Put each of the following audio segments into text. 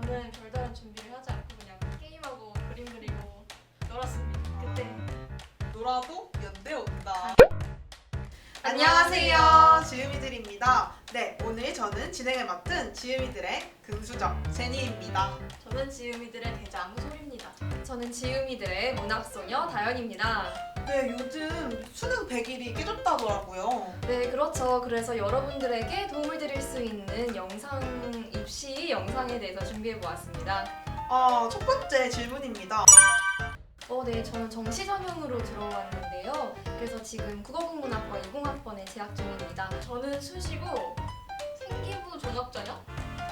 저는 별다른 준비를 하지 않고 그냥 게임하고 그림 그리고 놀았습니다. 그때. 놀아도 연대 온다. 안녕하세요. 지음이들입니다. 네, 오늘 저는 진행을 맡은 지음이들의 금수저 제니입니다. 저는 지음이들의 대장 소리입니다. 저는 지음이들의 문학소녀 다연입니다. 네, 요즘 수능 100일이 깨졌다더라고요. 네, 그렇죠. 그래서 여러분들에게 도움을 드릴 수 있는 영상 입시 영상에 대해서 준비해보았습니다. 첫 번째 질문입니다. 네, 저는 정시 전형으로 들어왔는데요. 그래서 지금 국어국문학과 20학번에 재학 중입니다. 저는 수시고 생기부 종합전형?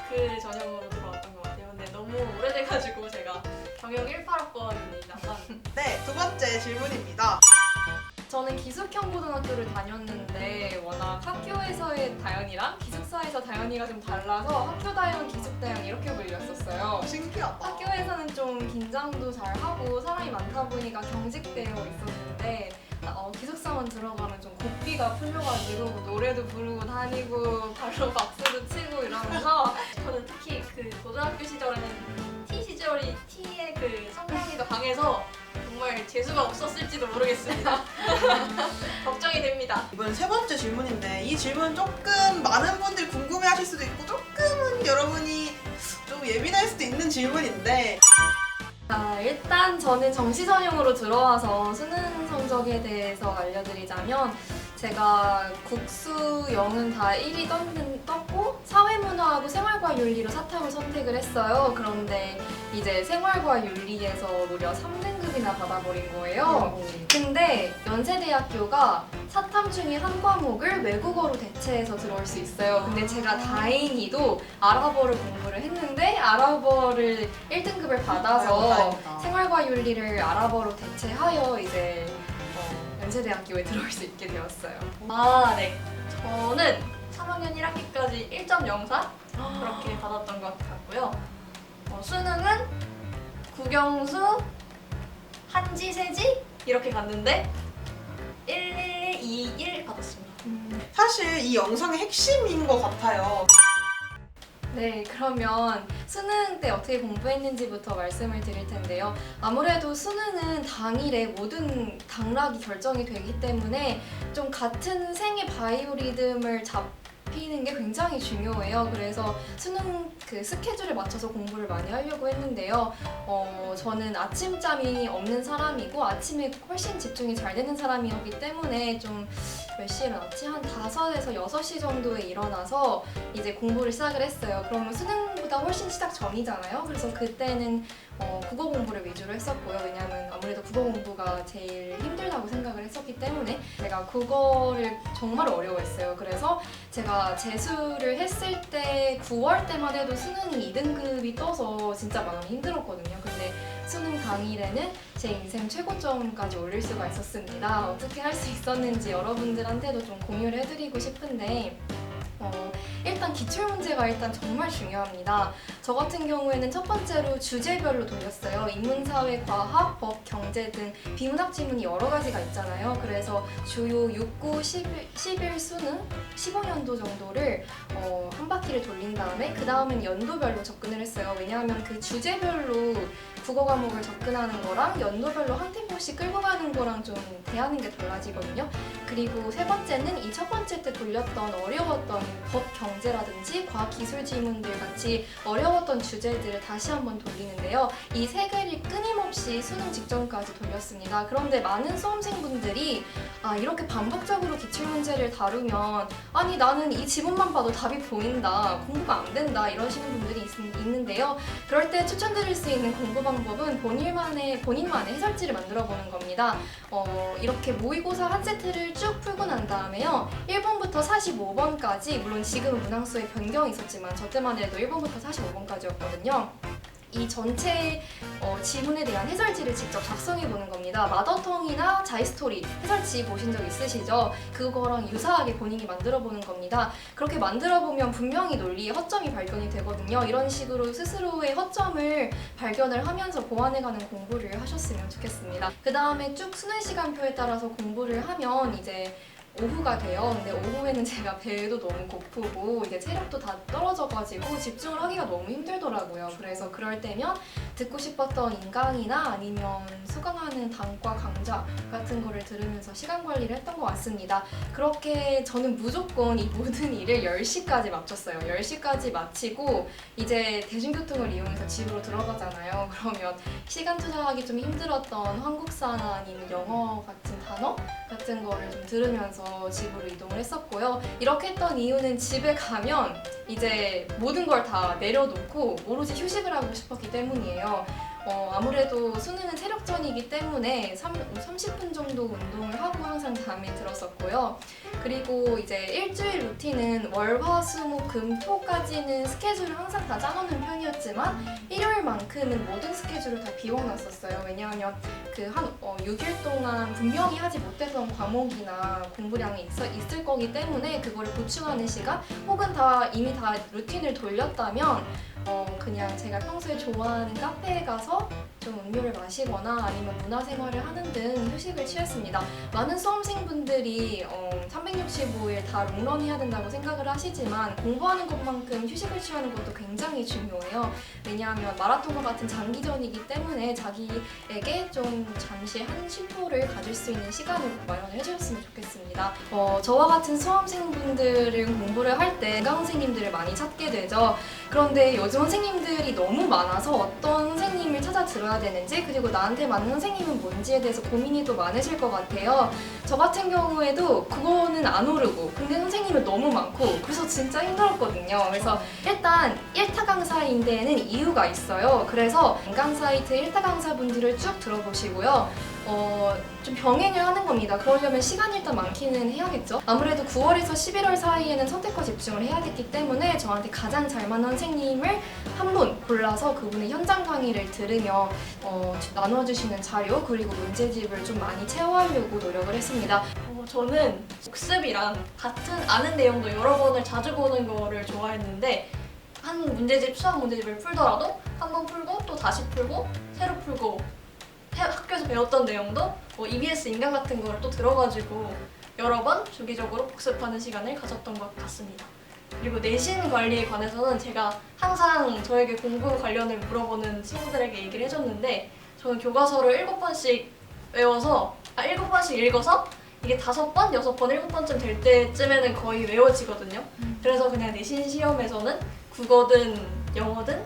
그 전형으로 들어왔던 것 같아요. 근데 너무 오래돼가지고 제가 경영 18학번입니다. 네, 두 번째 질문입니다. 저는 기숙형 고등학교를 다녔는데 워낙 학교에서의 다연이랑 기숙사에서 다연이가 좀 달라서 학교 다연, 기숙 다연 이렇게 불렸었어요. 신기하다. 학교에서는 좀 긴장도 잘 하고 사람이 많다 보니까 경직되어 있었는데 기숙사만 들어가면 좀 고삐가 풀려가지고 노래도 부르고 다니고 발로 박수도 치고 이러면서 저는 특히 그 고등학교 시절에는 T의 그 성향이 더 강해서 정말 재수가 없었을지도 모르겠습니다. 걱정이 됩니다. 이번 세 번째 질문인데 이 질문 조금 많은 분들이 궁금해하실 수도 있고 조금은 여러분이 좀 예민할 수도 있는 질문인데 일단 저는 정시 전형으로 들어와서 수능 성적에 대해서 알려드리자면 제가 국수, 영은 다 1위 떴고 사회문화하고 생활과 윤리로 사탐을 선택을 했어요. 그런데 이제 생활과 윤리에서 무려 3등급이나 받아버린 거예요. 근데 연세대학교가 사탐 중에 한 과목을 외국어로 대체해서 들어올 수 있어요. 근데 제가 다행히도 아랍어를 공부를 했는데 아랍어를 1등급을 받아서 다행이다. 생활과 윤리를 아랍어로 대체하여 이제 연세대학교에 들어올 수 있게 되었어요. 네. 저는 3학년 1학기까지 1.04 그렇게 받았던 것 같고요. 수능은 국영수, 한지, 세지 이렇게 갔는데 11121 받았습니다. 사실 이 영상의 핵심인 것 같아요. 네, 그러면 수능 때 어떻게 공부했는지부터 말씀을 드릴 텐데요. 아무래도 수능은 당일에 모든 당락이 결정이 되기 때문에 좀 같은 생의 바이오리듬을 잡히는 게 굉장히 중요해요. 그래서 수능 그 스케줄에 맞춰서 공부를 많이 하려고 했는데요. 저는 아침잠이 없는 사람이고 아침에 훨씬 집중이 잘 되는 사람이었기 때문에 좀 몇 시에 일어났지? 한 5에서 6시 정도에 일어나서 이제 공부를 시작을 했어요. 그러면 수능보다 훨씬 시작 전이잖아요. 그래서 그때는 국어 공부를 위주로 했었고요. 왜냐하면 아무래도 국어 공부가 제일 힘들다고 생각을 했었기 때문에 제가 국어를 정말 어려워했어요. 그래서 제가 재수를 했을 때 9월 때만 해도 수능이 2등급이 떠서 진짜 마음이 힘들었거든요. 근데 수능 당일에는 제 인생 최고점까지 올릴 수가 있었습니다. 어떻게 할 수 있었는지 여러분들한테도 좀 공유를 해드리고 싶은데 일단 기출문제가 일단 정말 중요합니다. 저 같은 경우에는 첫 번째로 주제별로 돌렸어요. 인문사회, 과학, 법, 경제 등 비문학 지문이 여러 가지가 있잖아요. 그래서 주요 6, 9, 11 수능 15년도 정도를 한 바퀴를 돌린 다음에 그 다음엔 연도별로 접근을 했어요. 왜냐하면 그 주제별로 국어 과목을 접근하는 거랑 연도별로 한 템포씩 끌고 가는 거랑 좀 대하는 게 달라지거든요. 그리고 세 번째는 이 첫 번째 때 돌렸던 어려웠던 법, 경제라든지 과학, 기술 지문들 같이 어려웠던 주제들을 다시 한번 돌리는데요. 이 세 개를 끊임없이 수능 직전까지 돌렸습니다. 그런데 많은 수험생분들이 이렇게 반복적으로 기출문제를 다루면 아니 나는 이 지문만 봐도 답이 보인다, 공부가 안 된다 이러시는 분들이 있는데요. 그럴 때 추천드릴 수 있는 공부 방법은 본인만의 해설지를 만들어 보는 겁니다. 이렇게 모의고사 한 세트를 쭉 풀고 난 다음에요. 1번부터 45번까지 물론 지금은 문항수에 변경이 있었지만 저 때만 해도 1번부터 45번까지였거든요. 이 전체 지문에 대한 해설지를 직접 작성해 보는 겁니다. 마더텅이나 자이스토리 해설지 보신 적 있으시죠? 그거랑 유사하게 본인이 만들어 보는 겁니다. 그렇게 만들어 보면 분명히 논리의 허점이 발견이 되거든요. 이런 식으로 스스로의 허점을 발견을 하면서 보완해가는 공부를 하셨으면 좋겠습니다. 그 다음에 쭉 수능 시간표에 따라서 공부를 하면 이제 오후가 돼요. 근데 오후에는 제가 배도 너무 고프고 이제 체력도 다 떨어져가지고 집중을 하기가 너무 힘들더라고요. 그래서 그럴 때면 듣고 싶었던 인강이나 아니면 수강하는 단과 강좌 같은 거를 들으면서 시간 관리를 했던 것 같습니다. 그렇게 저는 무조건 이 모든 일을 10시까지 마쳤어요. 10시까지 마치고 이제 대중교통을 이용해서 집으로 들어가잖아요. 그러면 시간 투자하기 좀 힘들었던 한국사나 아니면 영어 같은 단어 같은 거를 좀 들으면서 집으로 이동을 했었고요. 이렇게 했던 이유는 집에 가면 이제 모든 걸 다 내려놓고 오로지 휴식을 하고 싶었기 때문이에요. 아무래도 수능은 체력전이기 때문에 30분 정도 운동을 하고 항상 잠에 들었었고요. 그리고 이제 일주일 루틴은 월, 화, 수, 목, 금, 토까지는 스케줄을 항상 다 짜놓는 편이었지만 일요일만큼은 모든 스케줄을 다 비워놨었어요. 왜냐하면 그 한 6일 동안 분명히 하지 못했던 과목이나 공부량이 있을 거기 때문에 그거를 보충하는 시간 혹은 이미 다 루틴을 돌렸다면 그냥 제가 평소에 좋아하는 카페에 가서 좀 음료를 마시거나 아니면 문화생활을 하는 등 휴식을 취했습니다. 많은 수험생분들이 365일 다 롱런 해야 된다고 생각을 하시지만 공부하는 것만큼 휴식을 취하는 것도 굉장히 중요해요. 왜냐하면 마라톤과 같은 장기전이기 때문에 자기에게 좀 잠시 한 쉼표를 가질 수 있는 시간을 마련을 해주셨으면 좋겠습니다. 저와 같은 수험생분들은 공부를 할 때 인강 선생님들을 많이 찾게 되죠. 그런데 요즘 선생님들이 너무 많아서 어떤 선생님을 찾아 들어야 되는지 그리고 나한테 맞는 선생님은 뭔지에 대해서 고민이 또 많으실 것 같아요. 저 같은 경우에도 그거는 안 오르고 근데 선생님은 너무 많고 그래서 진짜 힘들었거든요. 그래서 일단 1타 강사인 데에는 이유가 있어요. 그래서 인강 사이트 1타 강사분들을 쭉 들어보시고요. 좀 병행을 하는 겁니다. 그러려면 시간이 일단 많기는 해야겠죠. 아무래도 9월에서 11월 사이에는 선택과 집중을 해야 됐기 때문에 저한테 가장 잘 맞는 선생님을 한 분 골라서 그분의 현장 강의를 들으며 나눠주시는 자료 그리고 문제집을 좀 많이 채워하려고 노력을 했습니다. 저는 복습이랑 같은 아는 내용도 여러 번을 자주 보는 거를 좋아했는데 한 문제집, 수학 문제집을 풀더라도 한 번 풀고 또 다시 풀고 새로 풀고 학교에서 배웠던 내용도 EBS 인강 같은 걸 또 들어가지고 여러 번 주기적으로 복습하는 시간을 가졌던 것 같습니다. 그리고 내신 관리에 관해서는 제가 항상 저에게 공부 관련을 물어보는 친구들에게 얘기를 해줬는데 저는 교과서를 7번씩 외워서 7번씩 읽어서 이게 5번, 6번, 7번쯤 될 때쯤에는 거의 외워지거든요. 그래서 그냥 내신 시험에서는 국어든 영어든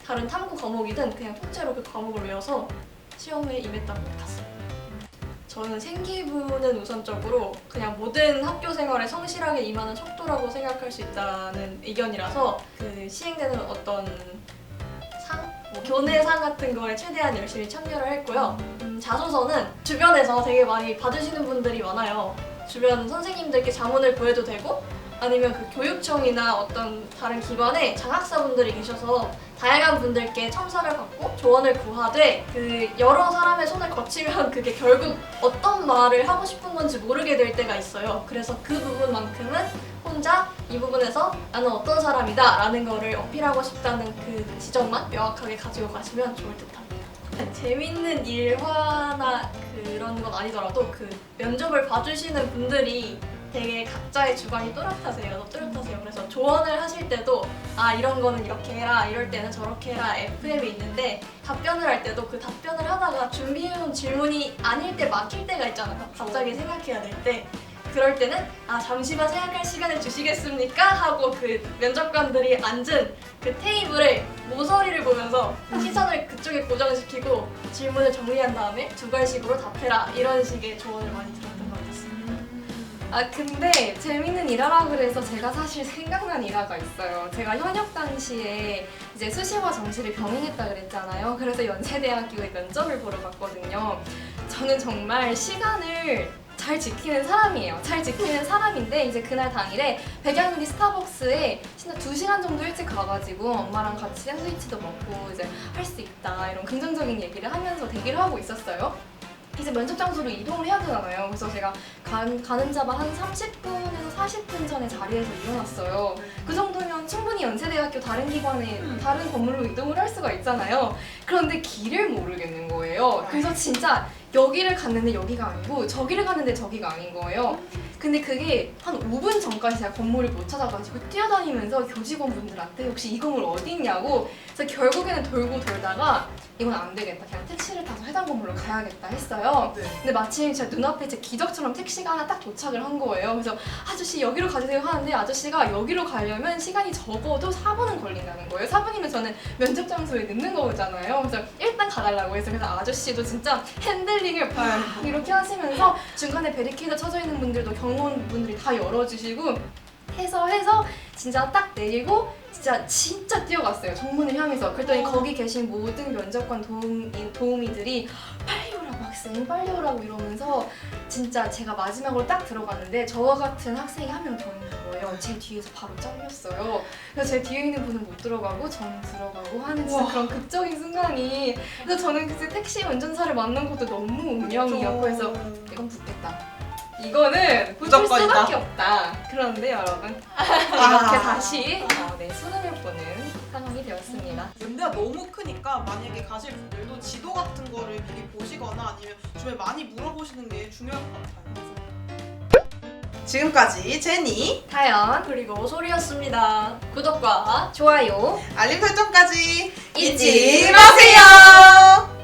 다른 탐구 과목이든 그냥 통째로 그 과목을 외워서 시험에 임했던 것 같습니다. 저는 생기부는 우선적으로 그냥 모든 학교 생활에 성실하게 임하는 척도라고 생각할 수 있다는 의견이라서 그 시행되는 어떤 상? 교내상 같은 거에 최대한 열심히 참여를 했고요. 자소서는 주변에서 되게 많이 받으시는 분들이 많아요. 주변 선생님들께 자문을 구해도 되고 아니면 그 교육청이나 어떤 다른 기관에 장학사분들이 계셔서 다양한 분들께 첨사를 받고 조언을 구하되 그 여러 사람의 손을 거치면 그게 결국 어떤 말을 하고 싶은 건지 모르게 될 때가 있어요. 그래서 그 부분만큼은 혼자 이 부분에서 나는 어떤 사람이다 라는 거를 어필하고 싶다는 그 지점만 명확하게 가지고 가시면 좋을 듯합니다. 재밌는 일화나 그런 건 아니더라도 그 면접을 봐주시는 분들이 되게 각자의 주관이 또렷하세요. 뚜렷하세요. 그래서 조언을 하실 때도 이런 거는 이렇게 해라, 이럴 때는 저렇게 해라 FM이 있는데 답변을 할 때도 그 답변을 하다가 준비해놓은 질문이 아닐 때 막힐 때가 있잖아요. 갑자기 생각해야 될 때. 그럴 때는 잠시만 생각할 시간을 주시겠습니까? 하고 그 면접관들이 앉은 그 테이블에 모서리를 보면서 시선을 그쪽에 고정시키고 질문을 정리한 다음에 두괄식으로 답해라 이런 식의 조언을 많이 들었던 것 같습니다. 근데 재밌는 일화라 그래서 제가 사실 생각난 일화가 있어요. 제가 현역 당시에 이제 수시와 정시를 병행했다 그랬잖아요. 그래서 연세대학교에 면접을 보러 갔거든요. 저는 정말 시간을 잘 지키는 사람이에요. 잘 지키는 사람인데 이제 그날 당일에 백양유리 스타벅스에 진짜 2시간 정도 일찍 가가지고 엄마랑 같이 샌드위치도 먹고 이제 할 수 있다 이런 긍정적인 얘기를 하면서 대기를 하고 있었어요. 이제 면접 장소로 이동을 해야 되잖아요. 그래서 제가 가는 자만 한 30분에서 40분 전에 자리에서 일어났어요. 그 정도면 충분히 연세대학교 다른 기관에 다른 건물로 이동을 할 수가 있잖아요. 그런데 길을 모르겠는 거예요. 그래서 진짜 여기를 갔는데 여기가 아니고 저기를 갔는데 저기가 아닌 거예요. 근데 그게 한 5분 전까지 제가 건물을 못 찾아가지고 뛰어다니면서 교직원분들한테 혹시 이 건물 어디 있냐고. 그래서 결국에는 돌고 돌다가 이건 안 되겠다. 그냥 택시를 타서 해당 건물로 가야겠다 했어요. 네. 근데 마침 제 눈앞에 제 기적처럼 택시가 하나 딱 도착을 한 거예요. 그래서 아저씨 여기로 가주세요 하는데 아저씨가 여기로 가려면 시간이 적어도 4분은 걸린다는 거예요. 4분이면 저는 면접 장소에 늦는 거잖아요. 그래서 일단 가달라고 해서 그래서 아저씨도 진짜 핸들링을 막 이렇게 하시면서 중간에 베리케이드 쳐져 있는 분들도 경호원분들이 다 열어주시고 해서 진짜 딱 내리고 진짜 뛰어갔어요. 정문을 향해서. 그랬더니 거기 계신 모든 면접관 도우미들이 빨리 오라고 학생 빨리 오라고 이러면서 진짜 제가 마지막으로 딱 들어갔는데 저와 같은 학생이 한 명 더 있는 거예요. 제 뒤에서 바로 잘렸어요. 그래서 제 뒤에 있는 분은 못 들어가고 저는 들어가고 하는 진짜 그런 극적인 순간이. 그래서 저는 그때 택시 운전사를 만난 것도 너무 운명이었고 그래서 이건 붙겠다. 이거는 붙을 무조건이다. 수밖에 없다. 그런데 여러분 이렇게 다시 수능을 보는 상황이 되었습니다. 연대가 너무 크니까 만약에 가실 분들도 지도 같은 거를 미리 보시거나 아니면 주변에 많이 물어보시는 게 중요할 것 같아요. 지금까지 제니, 다연, 그리고 소리였습니다. 구독과 좋아요 알림 설정까지 잊지 마세요.